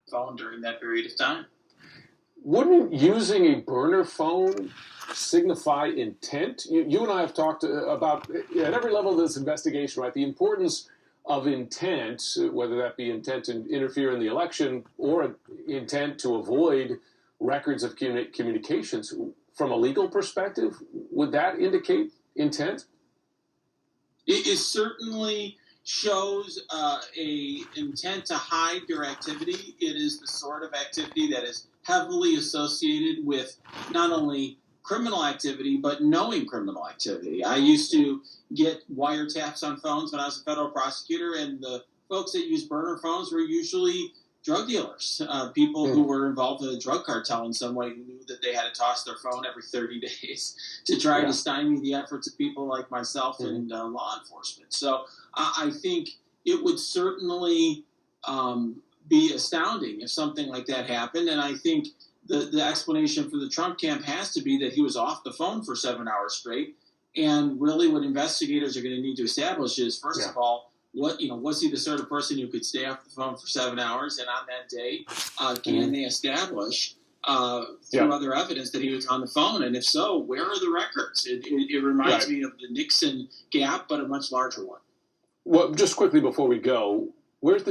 phone during that period of time. Wouldn't using a burner phone signify intent? You and I have talked about, at every level of this investigation, right, the importance of intent, whether that be intent to interfere in the election or intent to avoid records of communications. From a legal perspective, would that indicate intent? It certainly shows a intent to hide your activity. It is the sort of activity that is heavily associated with not only criminal activity, but knowing criminal activity. I used to get wiretaps on phones when I was a federal prosecutor, and the folks that use burner phones were usually drug dealers, people who were involved in a drug cartel in some way, who knew that they had to toss their phone every 30 days to try to stymie the efforts of people like myself and law enforcement. So I think it would certainly be astounding if something like that happened. And I think the explanation for the Trump camp has to be that he was off the phone for 7 hours straight. And really what investigators are going to need to establish is, first of all, was he the sort of person who could stay off the phone for 7 hours? And on that day, can they establish through other evidence that he was on the phone? And if so, where are the records? It reminds me of the Nixon gap, but a much larger one. Well, just quickly before we go, where's the